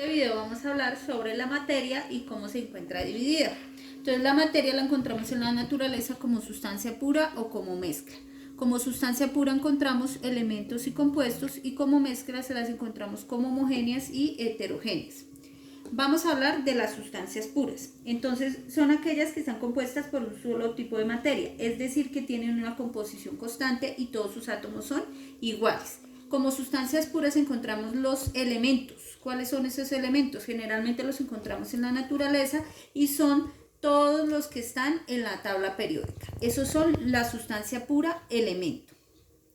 En este video vamos a hablar sobre la materia y cómo se encuentra dividida. Entonces la materia la encontramos en la naturaleza como sustancia pura o como mezcla. Como sustancia pura encontramos elementos y compuestos y como mezcla se las encontramos como homogéneas y heterogéneas. Vamos a hablar de las sustancias puras. Entonces son aquellas que están compuestas por un solo tipo de materia, es decir que tienen una composición constante y todos sus átomos son iguales. Como sustancias puras encontramos los elementos. ¿Cuáles son esos elementos? Generalmente los encontramos en la naturaleza y son todos los que están en la tabla periódica. Esos son la sustancia pura, elemento.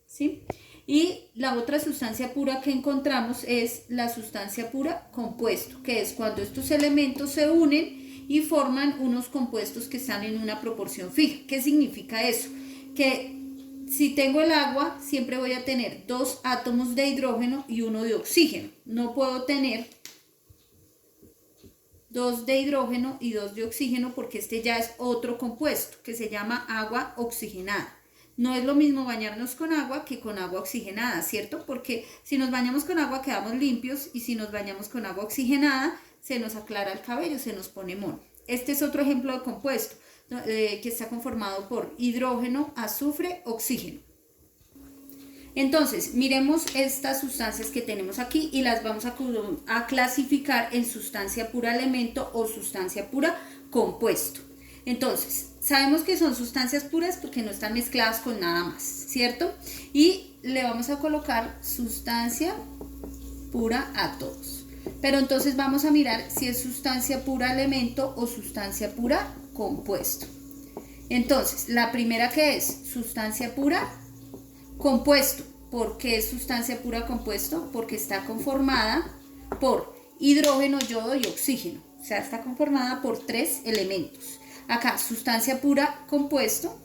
¿Sí? Y la otra sustancia pura que encontramos es la sustancia pura, compuesto, que es cuando estos elementos se unen y forman unos compuestos que están en una proporción fija. ¿Qué significa eso? Que si tengo el agua, siempre voy a tener 2 átomos de hidrógeno y 1 de oxígeno. No puedo tener 2 de hidrógeno y 2 de oxígeno porque este ya es otro compuesto que se llama agua oxigenada. No es lo mismo bañarnos con agua que con agua oxigenada, ¿cierto? Porque si nos bañamos con agua quedamos limpios y si nos bañamos con agua oxigenada se nos aclara el cabello, se nos pone mono. Este es otro ejemplo de compuesto que está conformado por hidrógeno, azufre, oxígeno. Entonces, miremos estas sustancias que tenemos aquí y las vamos a clasificar en sustancia pura elemento o sustancia pura compuesto. Entonces, sabemos que son sustancias puras porque no están mezcladas con nada más, ¿cierto? Y le vamos a colocar sustancia pura a todos. Pero entonces vamos a mirar si es sustancia pura elemento o sustancia pura compuesto. Entonces, la primera que es sustancia pura compuesto. ¿Por qué es sustancia pura compuesto? Porque está conformada por hidrógeno, yodo y oxígeno. O sea, está conformada por 3 elementos. Acá, sustancia pura compuesto,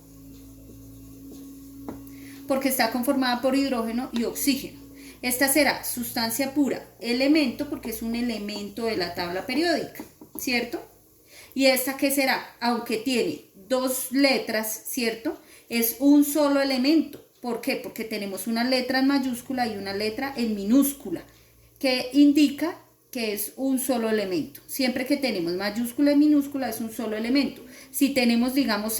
porque está conformada por hidrógeno y oxígeno. Esta será sustancia pura elemento, porque es un elemento de la tabla periódica, ¿cierto? Y esta que será, aunque tiene 2 letras, ¿cierto? Es un solo elemento. ¿Por qué? Porque tenemos una letra en mayúscula y una letra en minúscula, que indica que es un solo elemento. Siempre que tenemos mayúscula y minúscula es un solo elemento. Si tenemos, digamos,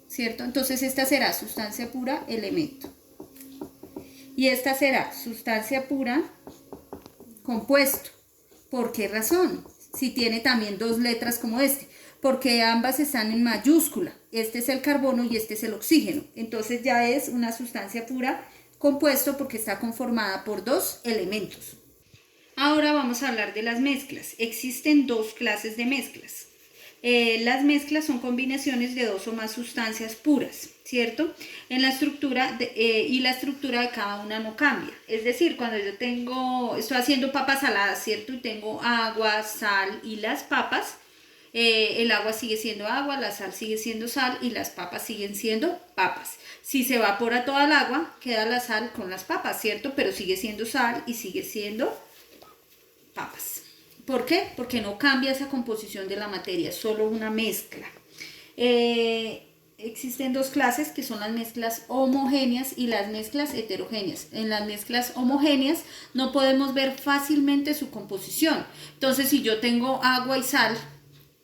¿cierto? Entonces esta será sustancia pura elemento. Y esta será sustancia pura compuesto. ¿Por qué razón? Si tiene también 2 letras como porque ambas están en mayúscula. Este es el carbono y este es el oxígeno. Entonces ya es una sustancia pura compuesto porque está conformada por 2 elementos. Ahora vamos a hablar de las mezclas. Existen 2 clases de mezclas. Las mezclas son combinaciones de 2 o más sustancias puras, ¿cierto? En la estructura y la estructura de cada una no cambia. Es decir, cuando yo estoy haciendo papas saladas, ¿cierto? Y tengo agua, sal y las papas, el agua sigue siendo agua, la sal sigue siendo sal y las papas siguen siendo papas. Si se evapora toda el agua, queda la sal con las papas, ¿cierto? Pero sigue siendo sal y sigue siendo papas. ¿Por qué? Porque no cambia esa composición de la materia, es solo una mezcla. Existen 2 clases que son las mezclas homogéneas y las mezclas heterogéneas. En las mezclas homogéneas no podemos ver fácilmente su composición. Entonces, si yo tengo agua y sal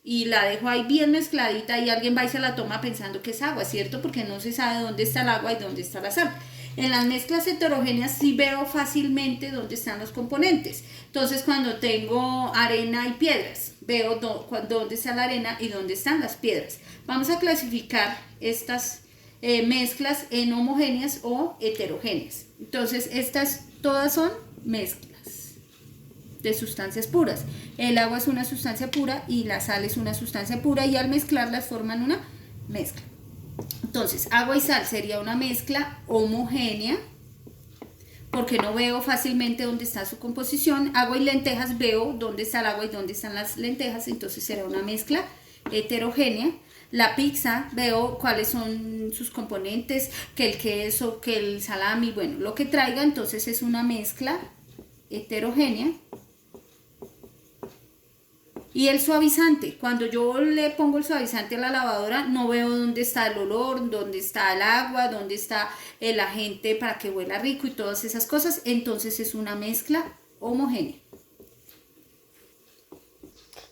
y la dejo ahí bien mezcladita y alguien va y se la toma pensando que es agua, ¿cierto? Porque no se sabe dónde está el agua y dónde está la sal. En las mezclas heterogéneas sí veo fácilmente dónde están los componentes. Entonces, cuando tengo arena y piedras, veo dónde está la arena y dónde están las piedras. Vamos a clasificar estas mezclas en homogéneas o heterogéneas. Entonces, estas todas son mezclas de sustancias puras. El agua es una sustancia pura y la sal es una sustancia pura y al mezclarlas forman una mezcla. Entonces, agua y sal sería una mezcla homogénea porque no veo fácilmente dónde está su composición. Agua y lentejas veo dónde está el agua y dónde están las lentejas, entonces será una mezcla heterogénea. La pizza veo cuáles son sus componentes, que el queso, que el salami, bueno, lo que traiga, entonces es una mezcla heterogénea. Y el suavizante, cuando yo le pongo el suavizante a la lavadora, no veo dónde está el olor, dónde está el agua, dónde está el agente para que huela rico y todas esas cosas. Entonces es una mezcla homogénea.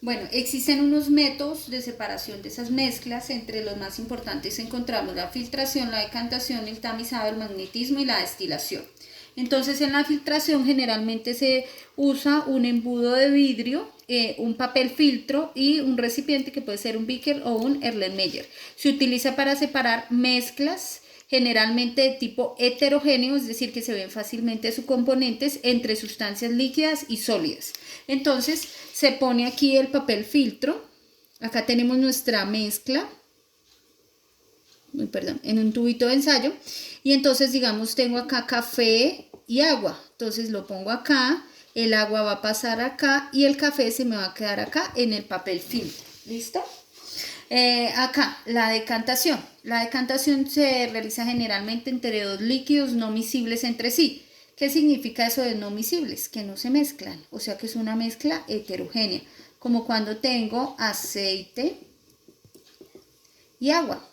Bueno, existen unos métodos de separación de esas mezclas. Entre los más importantes encontramos la filtración, la decantación, el tamizado, el magnetismo y la destilación. Entonces, en la filtración generalmente se usa un embudo de vidrio, un papel filtro y un recipiente que puede ser un beaker o un Erlenmeyer. Se utiliza para separar mezclas generalmente de tipo heterogéneo, es decir, que se ven fácilmente sus componentes entre sustancias líquidas y sólidas. Entonces se pone aquí el papel filtro, acá tenemos nuestra mezcla, en un tubito de ensayo, y entonces digamos tengo acá café y agua, entonces lo pongo acá, el agua va a pasar acá y el café se me va a quedar acá en el papel filtro, ¿listo? Acá, la decantación. La decantación se realiza generalmente entre dos líquidos no miscibles entre sí. ¿Qué significa eso de no miscibles? Que no se mezclan, o sea que es una mezcla heterogénea, como cuando tengo aceite y agua.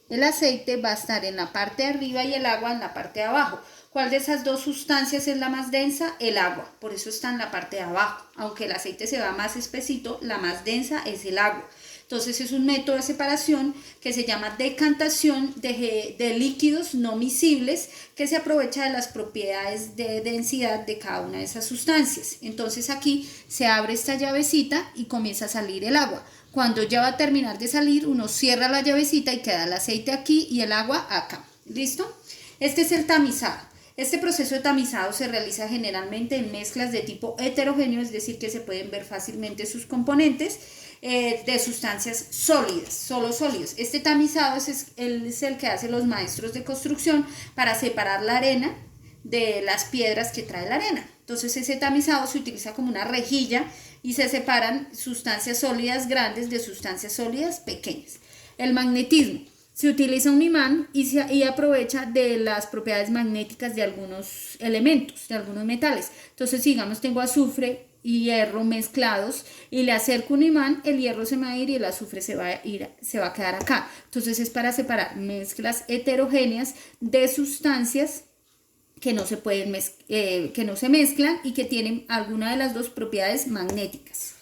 El aceite va a estar en la parte de arriba y el agua en la parte de abajo. ¿Cuál de esas dos sustancias es la más densa? El agua, por eso está en la parte de abajo. Aunque el aceite se va más espesito, la más densa es el agua. Entonces es un método de separación que se llama decantación de líquidos no miscibles, que se aprovecha de las propiedades de densidad de cada una de esas sustancias. Entonces aquí se abre esta llavecita y comienza a salir el agua. Cuando ya va a terminar de salir, uno cierra la llavecita y queda el aceite aquí y el agua acá. ¿Listo? Este es el tamizado. Este proceso de tamizado se realiza generalmente en mezclas de tipo heterogéneo, es decir, que se pueden ver fácilmente sus componentes, de sustancias sólidas, solo sólidos. Este tamizado es el que hacen los maestros de construcción para separar la arena de las piedras que trae la arena. Entonces ese tamizado se utiliza como una rejilla y se separan sustancias sólidas grandes de sustancias sólidas pequeñas. El magnetismo. Se utiliza un imán y aprovecha de las propiedades magnéticas de algunos elementos, de algunos metales. Entonces, digamos, tengo azufre y hierro mezclados y le acerco un imán, el hierro se me va a ir y el azufre se va a quedar acá. Entonces es para separar mezclas heterogéneas de sustancias que no se mezclan y que tienen alguna de las dos propiedades magnéticas.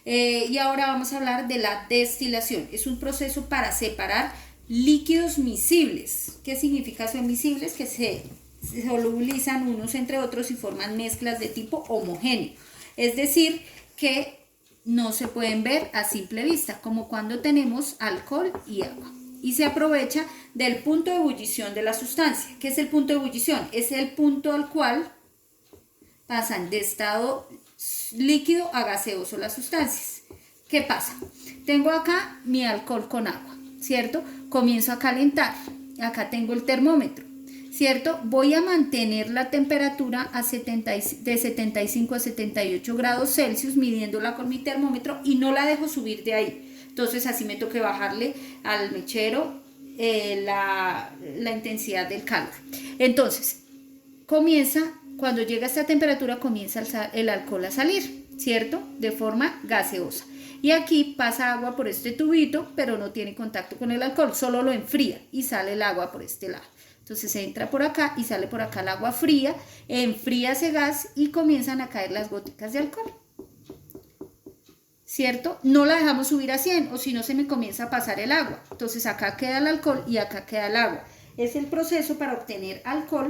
Y ahora vamos a hablar de la destilación. Es un proceso para separar líquidos miscibles. ¿Qué significa eso de miscibles? Que se solubilizan unos entre otros y forman mezclas de tipo homogéneo. Es decir, que no se pueden ver a simple vista, como cuando tenemos alcohol y agua. Y se aprovecha del punto de ebullición de la sustancia. ¿Qué es el punto de ebullición? Es el punto al cual pasan de estado líquido a gaseoso las sustancias. ¿Qué pasa? Tengo acá mi alcohol con agua, ¿cierto? Comienzo a calentar. Acá tengo el termómetro, ¿cierto? Voy a mantener la temperatura de 75 a 78 grados Celsius midiéndola con mi termómetro y no la dejo subir de ahí. Entonces así me toque bajarle al mechero la intensidad del calor. Entonces, cuando llega a esta temperatura comienza el alcohol a salir, ¿cierto? De forma gaseosa. Y aquí pasa agua por este tubito, pero no tiene contacto con el alcohol, solo lo enfría y sale el agua por este lado. Entonces entra por acá y sale por acá el agua fría, enfría ese gas y comienzan a caer las goticas de alcohol, ¿cierto? No la dejamos subir a 100 o si no se me comienza a pasar el agua. Entonces acá queda el alcohol y acá queda el agua. Es el proceso para obtener alcohol